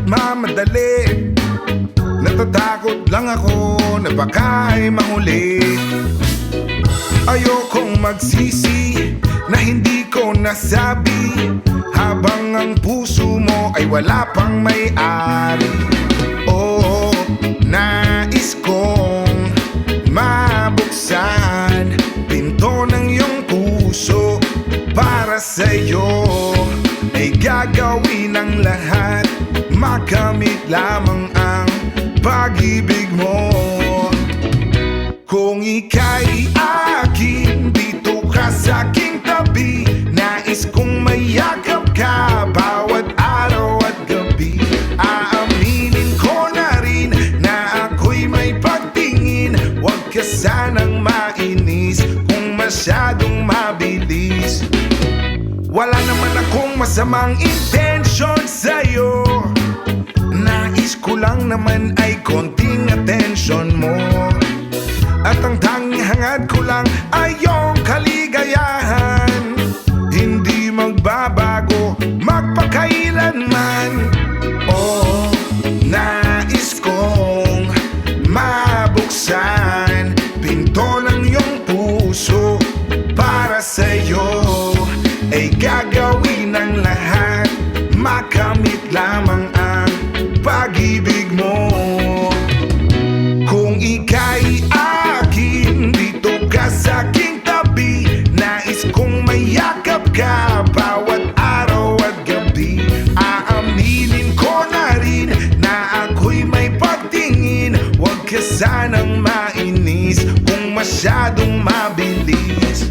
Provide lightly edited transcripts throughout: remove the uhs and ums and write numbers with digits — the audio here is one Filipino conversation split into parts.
nagmamadali. Natatakot lang ako na baka ay mahuli. Ayokong magsisi na hindi ko nasabi, habang ang puso mo ay wala pang may-ari. Oo, nais kong mabuksan pinto ng iyong puso. Para sa'yo ay gagawin ang lahat, makamit lamang ang pag-ibig mo. Kung ika'y akin, dito ka sa aking tabi. Nais kong mayakap ka bawat araw at gabi. Aaminin ko na rin na ako'y may pagtingin. Huwag ka sanang mainis kung masyadong mabilis. Wala naman akong masamang intensyon sa'yo. Nais ko lang naman ay konting atensyon mo. At ang tanging hangad ko lang ay iyong kaligayahan. Hindi magbabago magpakailanman. Oh, nais kong mabuksan pinto ng iyong puso. Para sa'yo ay gagawin ang lahat, makamit lamang ang pag-ibig mo. Kung ika'y akin, dito ka sa aking tabi. Nais kong mayakap ka bawat araw at gabi. Aaminin ko na rin na ako'y may pagtingin. Huwag ka sanang mainis kung masyadong mabilis.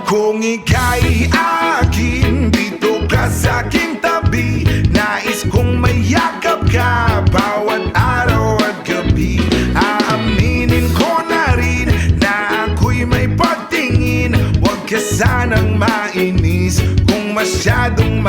Kung ika'y akin, dito ka sa aking tabi. Nais kong mayakap ka bawat araw at gabi. Aaminin ko na rin na ako'y may pagtingin. Huwag ka sanang mainis kung masyadong